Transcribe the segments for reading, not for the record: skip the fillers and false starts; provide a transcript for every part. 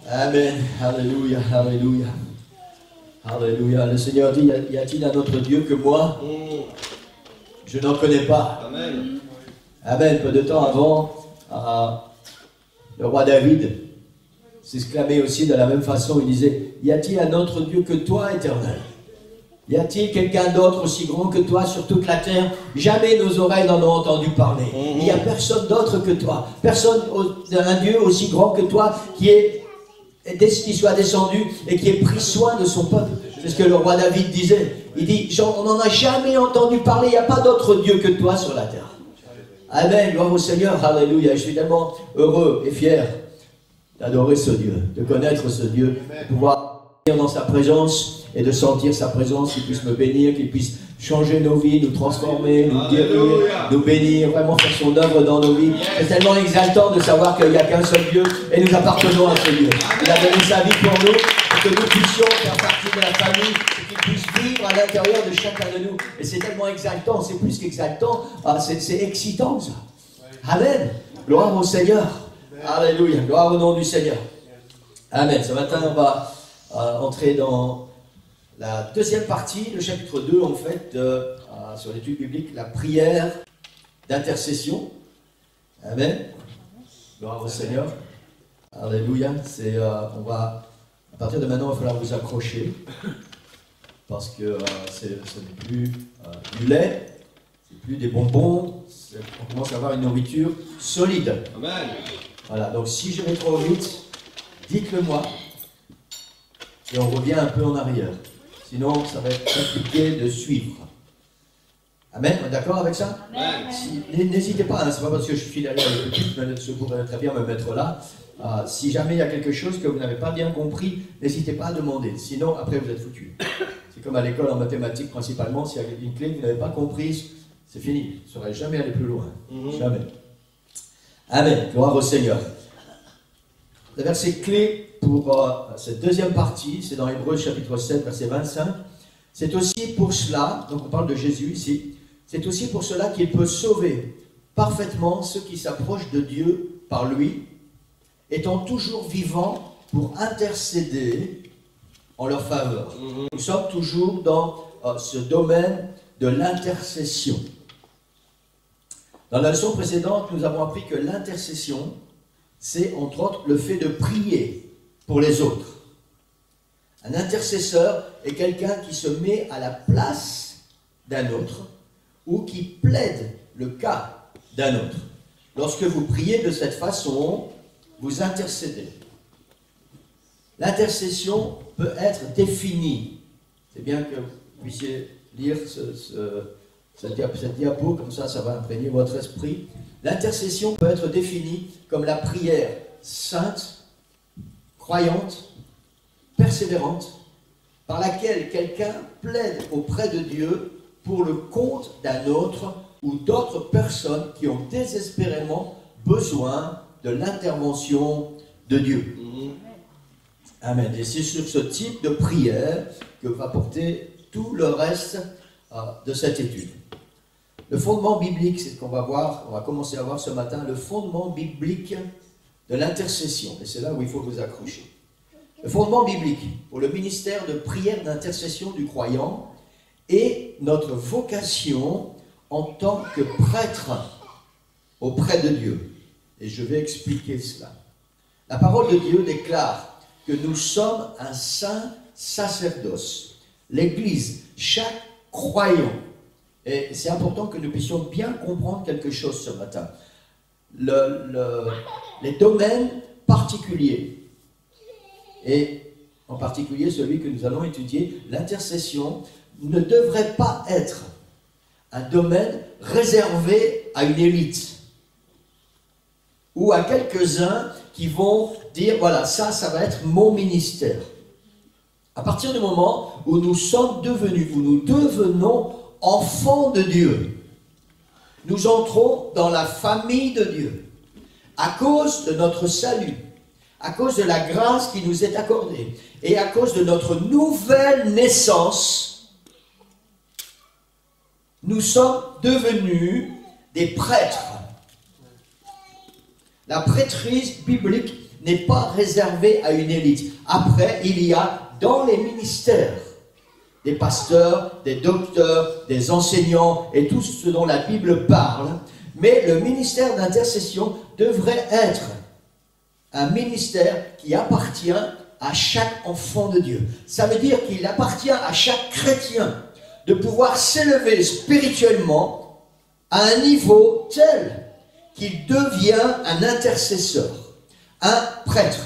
Amen. Alléluia, alléluia. Alléluia. Le Seigneur dit, y a-t-il un autre Dieu que moi? Je n'en connais pas. Amen. Amen. Peu de temps avant, le roi David s'exclamait aussi de la même façon. Il disait, y a-t-il un autre Dieu que toi, Éternel? Y a-t-il quelqu'un d'autre aussi grand que toi sur toute la terre? Jamais nos oreilles n'en ont entendu parler. Il n'y a personne d'autre que toi. Personne, un Dieu aussi grand que toi qui soit descendu et qui ait pris soin de son peuple. C'est ce que le roi David disait. Il dit, on n'en a jamais entendu parler. Il n'y a pas d'autre Dieu que toi sur la terre. Amen. Gloire au Seigneur. Alléluia. Je suis tellement heureux et fier d'adorer ce Dieu, de connaître ce Dieu, de pouvoir venir dans sa présence et de sentir sa présence, qu'il puisse me bénir, qu'il puisse changer nos vies, nous transformer, nous guérir, nous bénir, vraiment faire son œuvre dans nos vies. C'est tellement exaltant de savoir qu'il n'y a qu'un seul Dieu et nous appartenons à ce Dieu. Il a donné sa vie pour nous, pour que nous puissions faire partie de la famille, et qu'il puisse vivre à l'intérieur de chacun de nous. Et c'est tellement exaltant, c'est plus qu'exaltant, c'est excitant ça. Amen. Gloire au Seigneur. Alléluia. Gloire au nom du Seigneur. Amen. Ce matin, on va entrer dans la deuxième partie, le chapitre 2 en fait, sur l'étude biblique, la prière d'intercession. Amen. Gloire au Seigneur. Alléluia. On va, à partir de maintenant, il va falloir vous accrocher, parce que ce n'est plus du lait, c'est plus des bonbons, on commence à avoir une nourriture solide. Amen. Voilà, donc si je vais trop vite, dites-le moi, et on revient un peu en arrière. Sinon, ça va être compliqué de suivre. Amen, on est d'accord avec ça? N'hésitez pas, hein, c'est pas parce que je suis derrière le petit, je pourrais très bien me mettre là. Si jamais il y a quelque chose que vous n'avez pas bien compris, n'hésitez pas à demander. Sinon, après, vous êtes foutus. C'est comme à l'école en mathématiques, principalement, s'il y a une clé que vous n'avez pas comprise, c'est fini. Vous ne saurez jamais aller plus loin. Jamais. Amen, gloire au Seigneur. Le verset clé pour cette deuxième partie, c'est dans Hébreux chapitre 7, verset 25. C'est aussi pour cela, donc on parle de Jésus ici, c'est aussi pour cela qu'il peut sauver parfaitement ceux qui s'approchent de Dieu par lui, étant toujours vivant pour intercéder en leur faveur. Nous sommes toujours dans ce domaine de l'intercession. Dans la leçon précédente, nous avons appris que l'intercession, c'est entre autres le fait de prier pour les autres. Un intercesseur est quelqu'un qui se met à la place d'un autre ou qui plaide le cas d'un autre. Lorsque vous priez de cette façon, vous intercédez. L'intercession peut être définie. C'est bien que vous puissiez lire cette diapo, comme ça va imprégner votre esprit. L'intercession peut être définie comme la prière sainte, croyante, persévérante, par laquelle quelqu'un plaide auprès de Dieu pour le compte d'un autre ou d'autres personnes qui ont désespérément besoin de l'intervention de Dieu. Amen. Et c'est sur ce type de prière que va porter tout le reste de cette étude. Le fondement biblique, c'est ce qu'on va voir, on va commencer à voir ce matin, le fondement biblique de l'intercession. Et c'est là où il faut vous accrocher. Le fondement biblique pour le ministère de prière d'intercession du croyant est notre vocation en tant que prêtre auprès de Dieu. Et je vais expliquer cela. La parole de Dieu déclare que nous sommes un saint sacerdoce. L'Église, chaque croyant. Et c'est important que nous puissions bien comprendre quelque chose ce matin. Les domaines particuliers, et en particulier celui que nous allons étudier, l'intercession, ne devrait pas être un domaine réservé à une élite ou à quelques-uns qui vont dire, voilà, ça va être mon ministère. À partir du moment où nous sommes devenus, où nous devenons enfants de Dieu, nous entrons dans la famille de Dieu à cause de notre salut, à cause de la grâce qui nous est accordée et à cause de notre nouvelle naissance. Nous sommes devenus des prêtres. La prêtrise biblique n'est pas réservé à une élite. Après, il y a dans les ministères des pasteurs, des docteurs, des enseignants et tout ce dont la Bible parle. Mais le ministère d'intercession devrait être un ministère qui appartient à chaque enfant de Dieu. Ça veut dire qu'il appartient à chaque chrétien de pouvoir s'élever spirituellement à un niveau tel qu'il devient un intercesseur, un prêtre.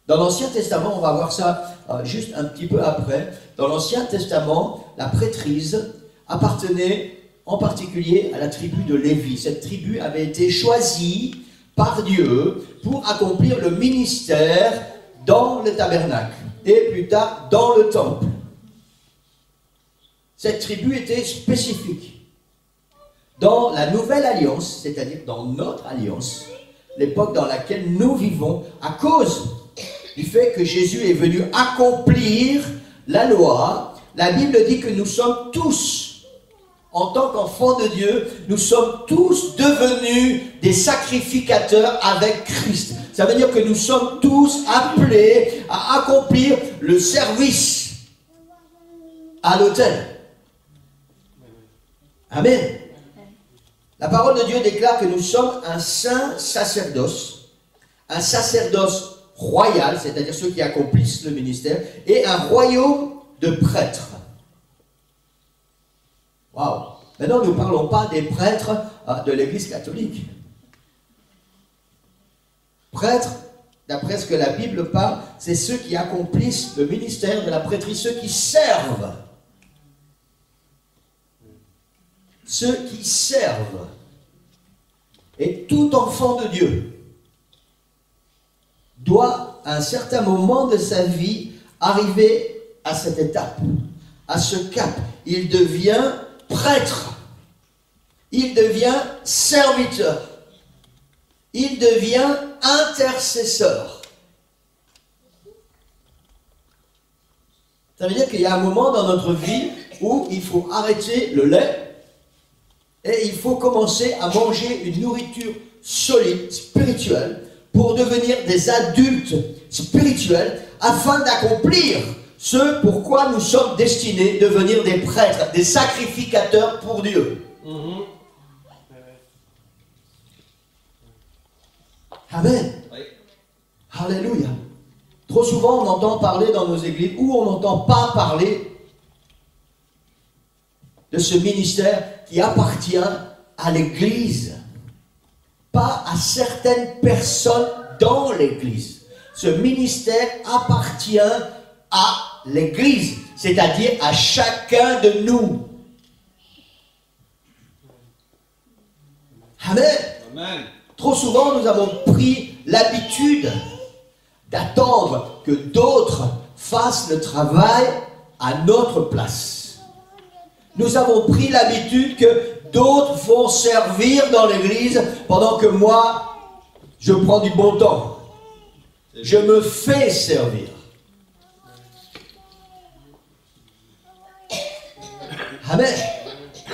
Dans l'Ancien Testament, on va voir ça juste un petit peu après. Dans l'Ancien Testament, la prêtrise appartenait en particulier à la tribu de Lévi. Cette tribu avait été choisie par Dieu pour accomplir le ministère dans le tabernacle et plus tard dans le temple. Cette tribu était spécifique. Dans la nouvelle alliance, c'est-à-dire dans notre alliance, l'époque dans laquelle nous vivons, à cause du fait que Jésus est venu accomplir la loi, la Bible dit que nous sommes tous, en tant qu'enfants de Dieu, nous sommes tous devenus des sacrificateurs avec Christ. Ça veut dire que nous sommes tous appelés à accomplir le service à l'autel. Amen. La parole de Dieu déclare que nous sommes un saint sacerdoce royal, c'est-à-dire ceux qui accomplissent le ministère, et un royaume de prêtres. Waouh! Maintenant, nous ne parlons pas des prêtres de l'Église catholique. Prêtres, d'après ce que la Bible parle, c'est ceux qui accomplissent le ministère de la prêtrise, ceux qui servent. Ceux qui servent. Et tout enfant de Dieu doit, à un certain moment de sa vie, arriver à cette étape, à ce cap. Il devient prêtre. Il devient serviteur. Il devient intercesseur. Ça veut dire qu'il y a un moment dans notre vie où il faut arrêter le lait et il faut commencer à manger une nourriture solide, spirituelle, pour devenir des adultes spirituels afin d'accomplir ce pourquoi nous sommes destinés à devenir des prêtres, des sacrificateurs pour Dieu. Amen. Oui. Alléluia. Trop souvent, on entend parler dans nos églises, ou on n'entend pas parler de ce ministère qui appartient à l'Église, pas à certaines personnes dans l'Église. Ce ministère appartient à l'Église, c'est-à-dire à chacun de nous. Amen. Amen. Trop souvent, nous avons pris l'habitude d'attendre que d'autres fassent le travail à notre place. Nous avons pris l'habitude que d'autres vont servir dans l'église pendant que moi, je prends du bon temps. Je me fais servir. Amen.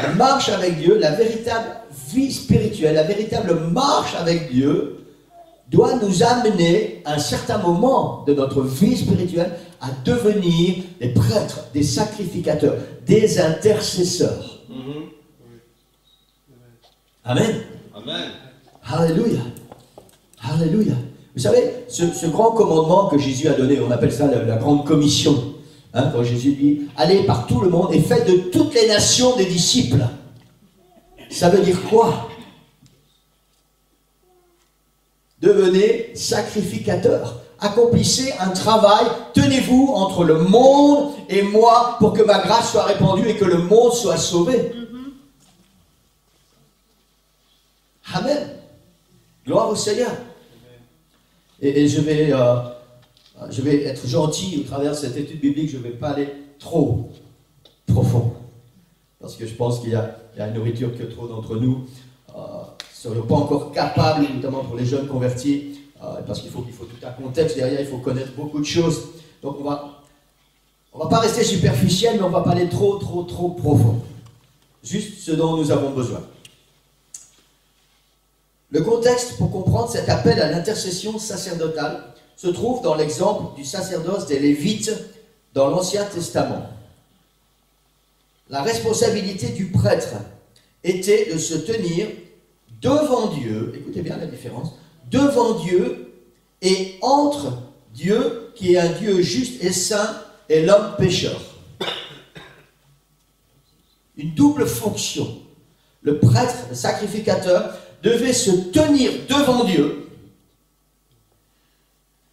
La marche avec Dieu, la véritable vie spirituelle, la véritable marche avec Dieu doit nous amener à un certain moment de notre vie spirituelle à devenir des prêtres, des sacrificateurs, des intercesseurs. Amen. Amen. Alléluia. Alléluia. Vous savez, ce grand commandement que Jésus a donné, on appelle ça la grande commission. Hein, quand Jésus dit, allez par tout le monde et faites de toutes les nations des disciples. Ça veut dire quoi? Devenez sacrificateurs. Accomplissez un travail. Tenez-vous entre le monde et moi pour que ma grâce soit répandue et que le monde soit sauvé. Amen. Gloire au Seigneur. Et je vais être gentil au travers de cette étude biblique. Je ne vais pas aller trop profond. Parce que je pense qu'il y a une nourriture que trop d'entre nous ne serions pas encore capables, notamment pour les jeunes convertis, parce qu'il faut tout un contexte derrière, il faut connaître beaucoup de choses. Donc on va pas rester superficiel, mais on ne va pas aller trop profond. Juste ce dont nous avons besoin. Le contexte pour comprendre cet appel à l'intercession sacerdotale se trouve dans l'exemple du sacerdoce des Lévites dans l'Ancien Testament. La responsabilité du prêtre était de se tenir devant Dieu, écoutez bien la différence, devant Dieu et entre Dieu, qui est un Dieu juste et saint, et l'homme pécheur. Une double fonction. Le prêtre, le sacrificateur, devait se tenir devant Dieu,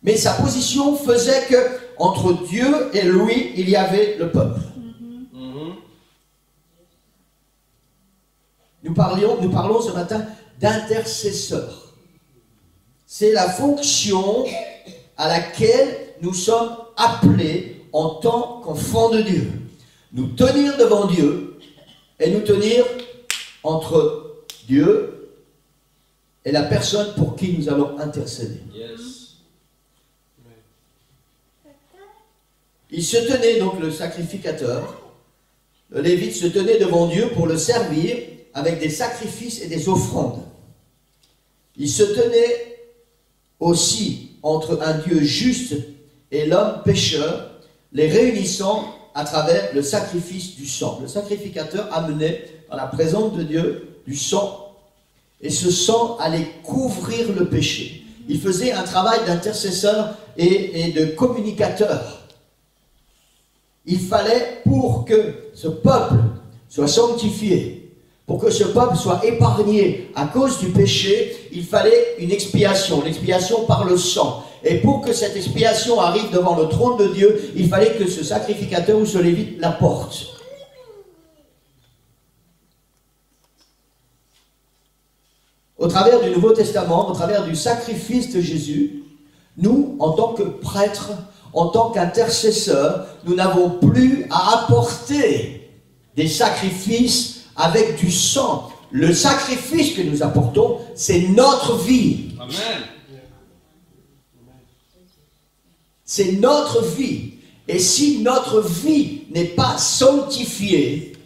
mais sa position faisait que entre Dieu et lui, il y avait le peuple. Nous parlons ce matin d'intercesseur. C'est la fonction à laquelle nous sommes appelés en tant qu'enfants de Dieu. Nous tenir devant Dieu et nous tenir entre Dieu et la personne pour qui nous allons intercéder. Yes. Il se tenait donc, le sacrificateur, le Lévite se tenait devant Dieu pour le servir avec des sacrifices et des offrandes. Il se tenait aussi entre un Dieu juste et l'homme pécheur, les réunissant à travers le sacrifice du sang. Le sacrificateur amenait dans la présence de Dieu du sang, et ce sang allait couvrir le péché. Il faisait un travail d'intercesseur et de communicateur. Il fallait, pour que ce peuple soit sanctifié, pour que ce peuple soit épargné à cause du péché, il fallait une expiation par le sang. Et pour que cette expiation arrive devant le trône de Dieu, il fallait que ce sacrificateur ou ce lévite l'apporte. Au travers du Nouveau Testament, au travers du sacrifice de Jésus, nous, en tant que prêtres, en tant qu'intercesseurs, nous n'avons plus à apporter des sacrifices avec du sang. Le sacrifice que nous apportons, c'est notre vie. Amen. C'est notre vie. Et si notre vie n'est pas sanctifiée,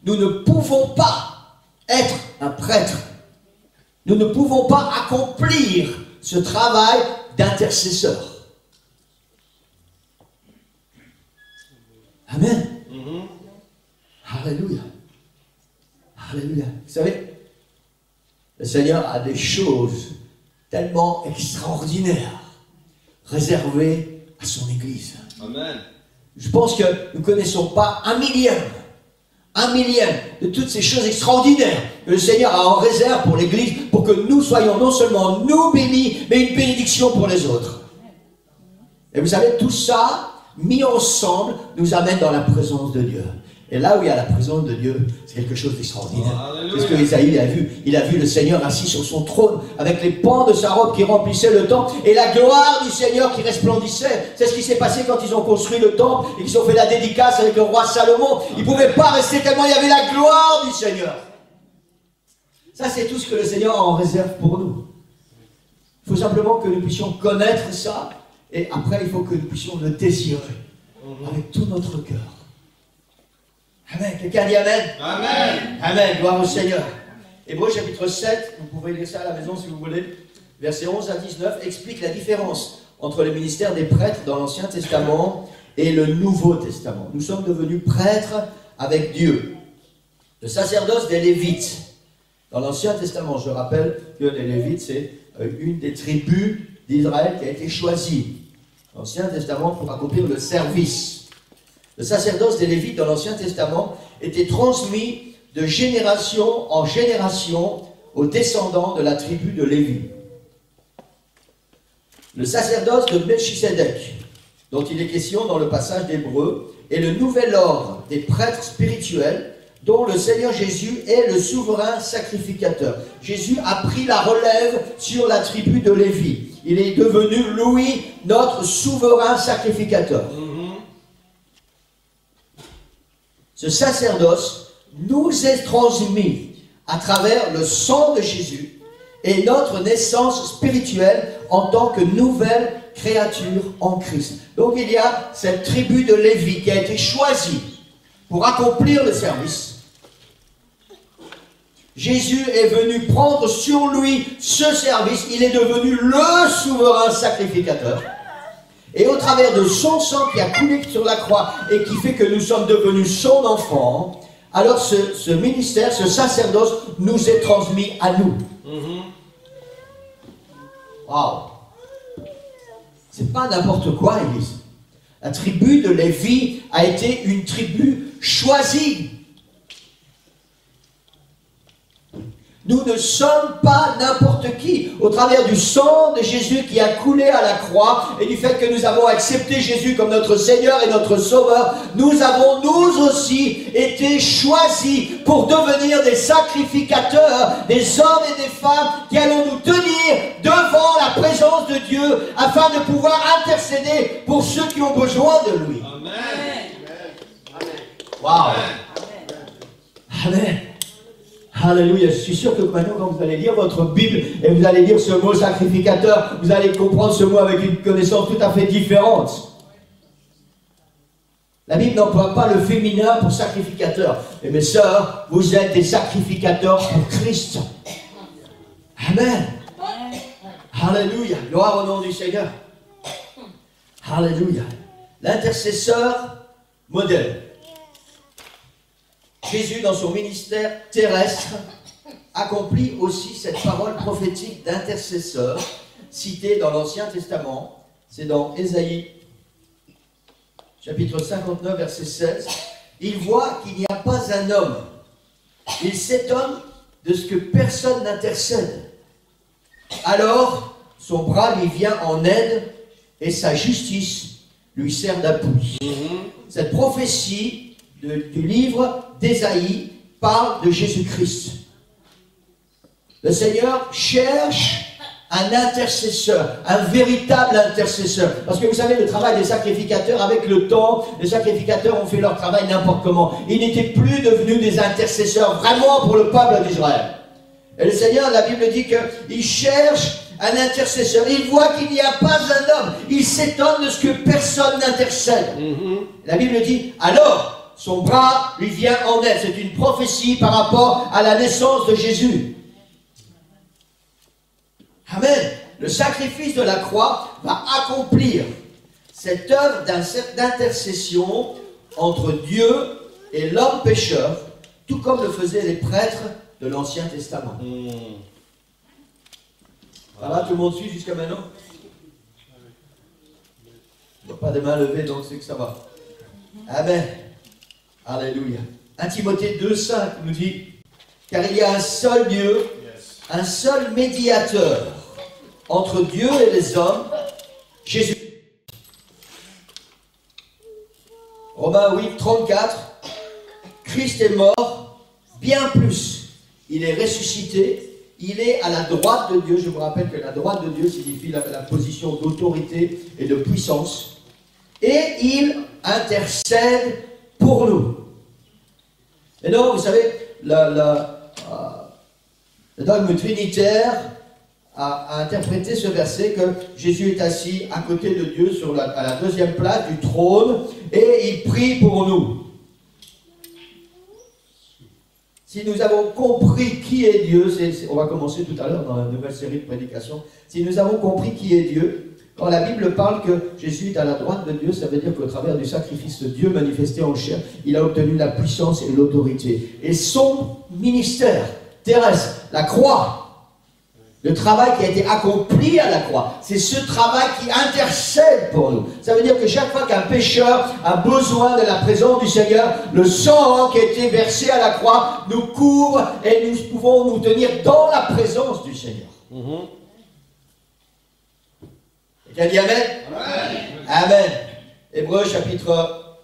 nous ne pouvons pas être un prêtre. Nous ne pouvons pas accomplir ce travail d'intercesseur. Amen. Alléluia. Alléluia. Vous savez, le Seigneur a des choses tellement extraordinaires réservées à son Église. Amen. Je pense que nous ne connaissons pas un millième de toutes ces choses extraordinaires que le Seigneur a en réserve pour l'Église, pour que nous soyons non seulement nous bénis, mais une bénédiction pour les autres. Et vous savez, tout ça, mis ensemble, nous amène dans la présence de Dieu. Et là où il y a la présence de Dieu, c'est quelque chose d'extraordinaire. C'est ce que Isaïe a vu. Il a vu le Seigneur assis sur son trône, avec les pans de sa robe qui remplissaient le temple, et la gloire du Seigneur qui resplendissait. C'est ce qui s'est passé quand ils ont construit le temple, et qu'ils ont fait la dédicace avec le roi Salomon. Ils ne pouvaient pas rester tellement il y avait la gloire du Seigneur. Ça, c'est tout ce que le Seigneur a en réserve pour nous. Il faut simplement que nous puissions connaître ça, et après, il faut que nous puissions le désirer avec tout notre cœur. Amen. Quelqu'un dit Amen. Amen. Amen. Gloire au Seigneur. Hébreux chapitre 7, vous pouvez lire ça à la maison si vous voulez. Versets 11 à 19 explique la différence entre le ministère des prêtres dans l'Ancien Testament et le Nouveau Testament. Nous sommes devenus prêtres avec Dieu. Le sacerdoce des Lévites. Dans l'Ancien Testament, je rappelle que les Lévites, c'est une des tribus d'Israël qui a été choisie. L'Ancien Testament pour accomplir le service. Le sacerdoce des Lévites dans l'Ancien Testament était transmis de génération en génération aux descendants de la tribu de Lévi. Le sacerdoce de Melchisédek, dont il est question dans le passage d'Hébreux, est le nouvel ordre des prêtres spirituels dont le Seigneur Jésus est le souverain sacrificateur. Jésus a pris la relève sur la tribu de Lévi. Il est devenu, Louis, notre souverain sacrificateur. Ce sacerdoce nous est transmis à travers le sang de Jésus et notre naissance spirituelle en tant que nouvelle créature en Christ. Donc il y a cette tribu de Lévi qui a été choisie pour accomplir le service. Jésus est venu prendre sur lui ce service. Il est devenu le souverain sacrificateur. Et au travers de son sang qui a coulé sur la croix et qui fait que nous sommes devenus son enfant, alors ce ministère, ce sacerdoce nous est transmis à nous. Waouh! C'est pas n'importe quoi, Église. La tribu de Lévi a été une tribu choisie. Nous ne sommes pas n'importe qui. Au travers du sang de Jésus qui a coulé à la croix et du fait que nous avons accepté Jésus comme notre Seigneur et notre Sauveur, nous avons nous aussi été choisis pour devenir des sacrificateurs, des hommes et des femmes qui allons nous tenir devant la présence de Dieu afin de pouvoir intercéder pour ceux qui ont besoin de lui. Amen. Wow. Amen. Alléluia, je suis sûr que maintenant quand vous allez lire votre Bible et vous allez lire ce mot sacrificateur, vous allez comprendre ce mot avec une connaissance tout à fait différente. La Bible n'emploie pas le féminin pour sacrificateur. Et mes sœurs, vous êtes des sacrificateurs pour Christ. Amen. Alléluia, gloire au nom du Seigneur. Alléluia. L'intercesseur modèle. Jésus, dans son ministère terrestre, accomplit aussi cette parole prophétique d'intercesseur, citée dans l'Ancien Testament. C'est dans Ésaïe, chapitre 59, verset 16. Il voit qu'il n'y a pas un homme. Il s'étonne de ce que personne n'intercède. Alors, son bras lui vient en aide et sa justice lui sert d'appui. Cette prophétie du livre d'Ésaïe parle de Jésus-Christ. Le Seigneur cherche un intercesseur, un véritable intercesseur. Parce que vous savez, le travail des sacrificateurs, avec le temps, les sacrificateurs ont fait leur travail n'importe comment. Ils n'étaient plus devenus des intercesseurs vraiment pour le peuple d'Israël. Et le Seigneur, la Bible dit qu'il cherche un intercesseur. Il voit qu'il n'y a pas un homme. Il s'étonne de ce que personne n'intercède. La Bible dit, alors, son bras lui vient en aide. C'est une prophétie par rapport à la naissance de Jésus. Amen. Le sacrifice de la croix va accomplir cette œuvre d'intercession entre Dieu et l'homme pécheur, tout comme le faisaient les prêtres de l'Ancien Testament. Ça va, tout le monde suit jusqu'à maintenant? Il n'y a pas de main levée, donc c'est que ça va. Amen. Alléluia. 1 Timothée 2,5 nous dit, car il y a un seul Dieu, un seul médiateur entre Dieu et les hommes, Jésus. Romains 8, 34, Christ est mort, bien plus, il est ressuscité, il est à la droite de Dieu. Je vous rappelle que la droite de Dieu signifie la position d'autorité et de puissance, et il intercède pour nous. Et donc, vous savez, le dogme trinitaire a interprété ce verset que Jésus est assis à côté de Dieu à la deuxième place du trône et il prie pour nous. Si nous avons compris qui est Dieu, on va commencer tout à l'heure dans la nouvelle série de prédications, si nous avons compris qui est Dieu, quand la Bible parle que Jésus est à la droite de Dieu, ça veut dire qu'au travers du sacrifice de Dieu manifesté en chair, il a obtenu la puissance et l'autorité. Et son ministère terrestre, la croix, le travail qui a été accompli à la croix, c'est ce travail qui intercède pour nous. Ça veut dire que chaque fois qu'un pécheur a besoin de la présence du Seigneur, le sang qui a été versé à la croix nous couvre et nous pouvons nous tenir dans la présence du Seigneur. Quelqu'un dit Amen? Amen. Hébreux chapitre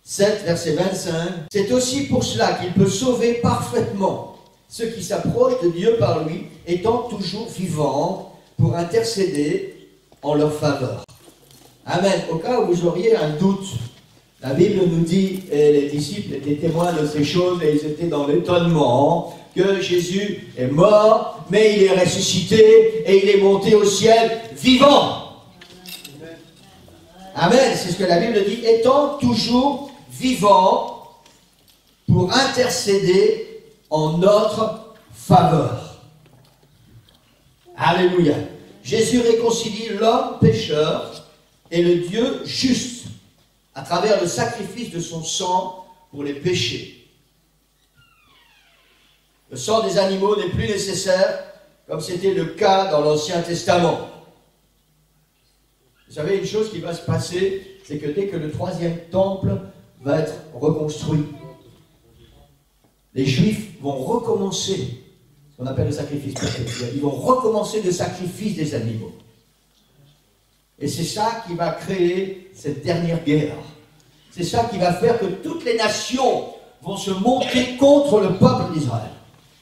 7, verset 25. C'est aussi pour cela qu'il peut sauver parfaitement ceux qui s'approchent de Dieu par lui, étant toujours vivants pour intercéder en leur faveur. Amen. Au cas où vous auriez un doute, la Bible nous dit, et les disciples étaient témoins de ces choses et ils étaient dans l'étonnement, que Jésus est mort, mais il est ressuscité et il est monté au ciel vivant. Amen. C'est ce que la Bible dit, étant toujours vivant pour intercéder en notre faveur. Alléluia. Jésus réconcilie l'homme pécheur et le Dieu juste à travers le sacrifice de son sang pour les péchés. Le sang des animaux n'est plus nécessaire comme c'était le cas dans l'Ancien Testament. Vous savez, une chose qui va se passer, c'est que dès que le troisième temple va être reconstruit, les Juifs vont recommencer ce qu'on appelle le sacrifice perpétuel. Ils vont recommencer le sacrifice des animaux. Et c'est ça qui va créer cette dernière guerre. C'est ça qui va faire que toutes les nations vont se monter contre le peuple d'Israël.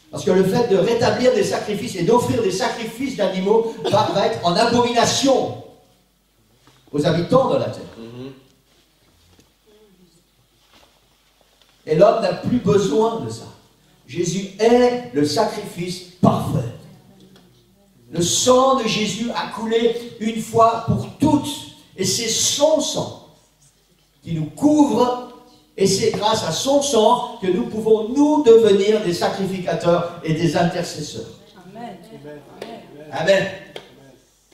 Parce que le fait de rétablir des sacrifices et d'offrir des sacrifices d'animaux va être en abomination aux habitants de la terre. Et l'homme n'a plus besoin de ça. Jésus est le sacrifice parfait. Le sang de Jésus a coulé une fois pour toutes. Et c'est son sang qui nous couvre. Et c'est grâce à son sang que nous pouvons, nous, devenir des sacrificateurs et des intercesseurs. Amen. Amen.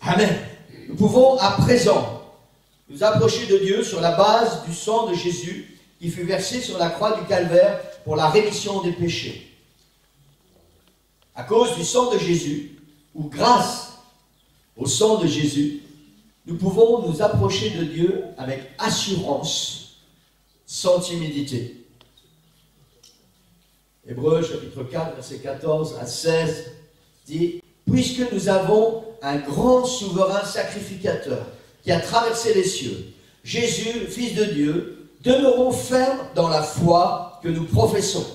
Amen. Nous pouvons à présent nous approcher de Dieu sur la base du sang de Jésus qui fut versé sur la croix du Calvaire pour la rémission des péchés. À cause du sang de Jésus, ou grâce au sang de Jésus, nous pouvons nous approcher de Dieu avec assurance, sans timidité. Hébreux chapitre 4, versets 14 à 16 dit « Puisque nous avons un grand souverain sacrificateur qui a traversé les cieux, Jésus, Fils de Dieu, demeurons fermes dans la foi que nous professons.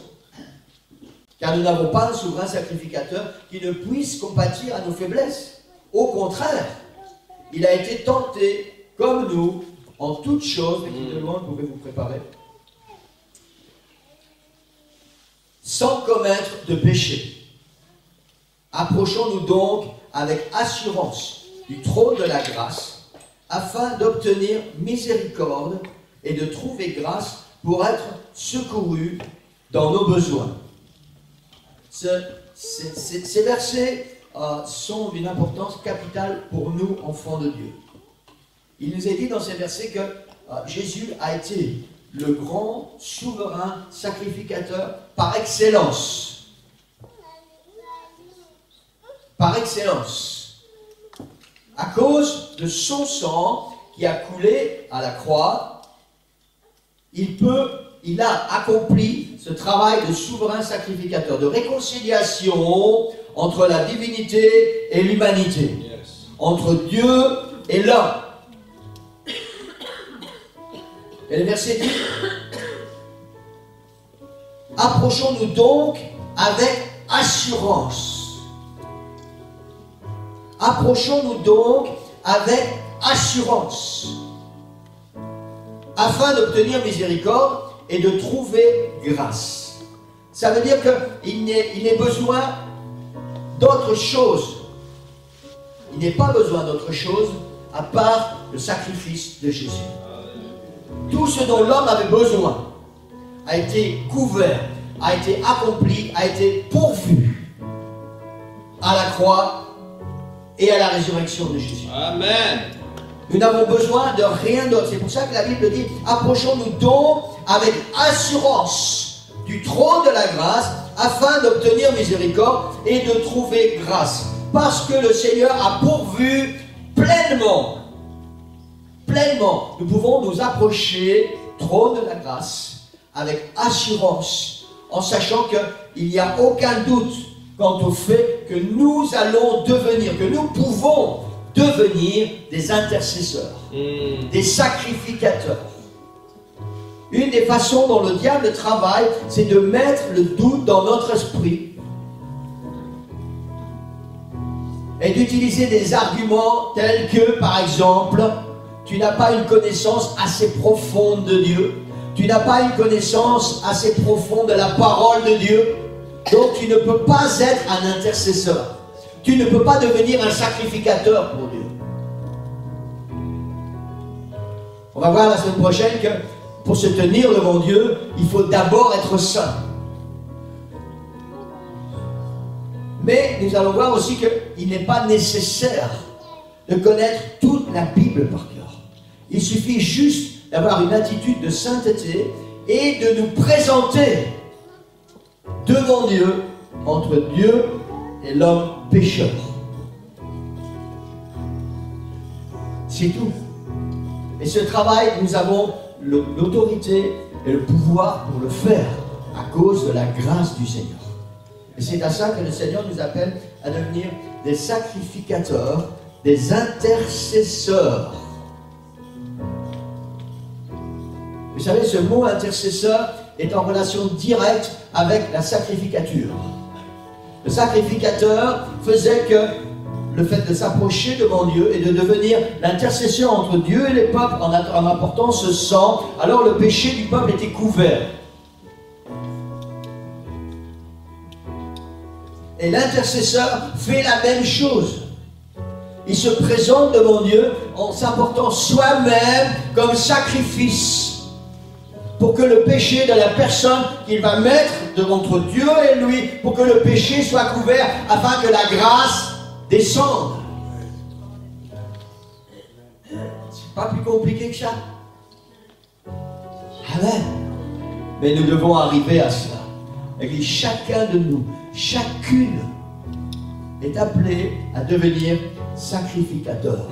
Car nous n'avons pas un souverain sacrificateur qui ne puisse compatir à nos faiblesses. Au contraire, il a été tenté comme nous en toutes choses, et qui de loin pouvez vous préparer, sans commettre de péché. Approchons-nous donc avec assurance du trône de la grâce, afin d'obtenir miséricorde et de trouver grâce pour être secourus dans nos besoins. Ces versets sont d'une importance capitale pour nous, enfants de Dieu. Il nous est dit dans ces versets que Jésus a été le grand souverain sacrificateur par excellence. Par excellence. À cause de son sang qui a coulé à la croix, il a accompli ce travail de souverain sacrificateur, de réconciliation entre la divinité et l'humanité, entre Dieu et l'homme. Et le verset dit, approchons-nous donc avec assurance. Approchons-nous donc avec assurance, afin d'obtenir miséricorde et de trouver grâce. Ça veut dire qu'il n'est besoin d'autre chose. Il n'est pas besoin d'autre chose à part le sacrifice de Jésus. Tout ce dont l'homme avait besoin a été couvert, a été accompli, a été pourvu à la croix et à la résurrection de Jésus. Amen. Nous n'avons besoin de rien d'autre. C'est pour ça que la Bible dit, approchons-nous donc avec assurance du trône de la grâce afin d'obtenir miséricorde et de trouver grâce. Parce que le Seigneur a pourvu pleinement. Nous pouvons nous approcher du trône de la grâce avec assurance, en sachant qu'il n'y a aucun doute quant au fait que nous allons devenir, que nous pouvons devenir des intercesseurs, des sacrificateurs. Une des façons dont le diable travaille, c'est de mettre le doute dans notre esprit et d'utiliser des arguments tels que, par exemple, tu n'as pas une connaissance assez profonde de Dieu, tu n'as pas une connaissance assez profonde de la parole de Dieu, donc tu ne peux pas être un intercesseur. Tu ne peux pas devenir un sacrificateur pour Dieu. On va voir la semaine prochaine que pour se tenir devant Dieu, il faut d'abord être saint. Mais nous allons voir aussi qu'il n'est pas nécessaire de connaître toute la Bible par cœur. Il suffit juste d'avoir une attitude de sainteté et de nous présenter devant Dieu, entre Dieu et l'homme pécheur. C'est tout. Et ce travail, nous avons l'autorité et le pouvoir pour le faire à cause de la grâce du Seigneur. Et c'est à ça que le Seigneur nous appelle à devenir des sacrificateurs, des intercesseurs. Vous savez, ce mot intercesseur est en relation directe avec la sacrificature. Le sacrificateur faisait que le fait de s'approcher devant Dieu et de devenir l'intercession entre Dieu et les peuples en apportant ce sang, alors le péché du peuple était couvert. Et l'intercesseur fait la même chose. Il se présente devant Dieu en s'apportant soi-même comme sacrifice pour que le péché de la personne qu'il va mettre entre Dieu et lui, pour que le péché soit couvert afin que la grâce descende. C'est pas plus compliqué que ça. Amen. Mais nous devons arriver à cela. Et chacun de nous, chacune est appelé à devenir sacrificateur,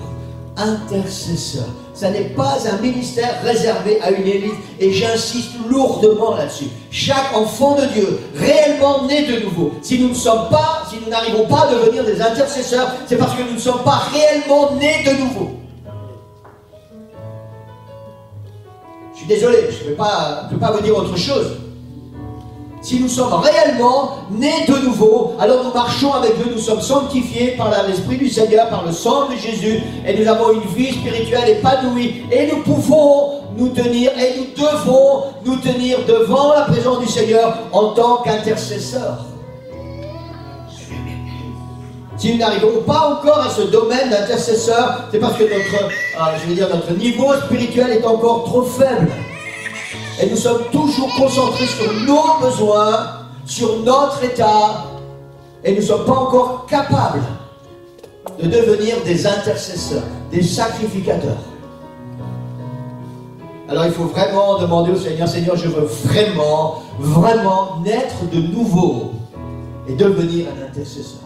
intercesseur. Ça n'est pas un ministère réservé à une élite et j'insiste lourdement là-dessus. Chaque enfant de Dieu, réellement né de nouveau, si nous n'arrivons pas à devenir des intercesseurs, c'est parce que nous ne sommes pas réellement nés de nouveau. Je suis désolé, je ne peux pas vous dire autre chose. Si nous sommes réellement nés de nouveau, alors nous marchons avec Dieu, nous sommes sanctifiés par l'Esprit du Seigneur, par le sang de Jésus, et nous avons une vie spirituelle épanouie, et nous pouvons nous tenir, et nous devons nous tenir devant la présence du Seigneur en tant qu'intercesseurs. Si nous n'arrivons pas encore à ce domaine d'intercesseur, c'est parce que notre niveau spirituel est encore trop faible. Et nous sommes toujours concentrés sur nos besoins, sur notre état, et nous ne sommes pas encore capables de devenir des intercesseurs, des sacrificateurs. Alors il faut vraiment demander au Seigneur, Seigneur, je veux vraiment naître de nouveau et devenir un intercesseur.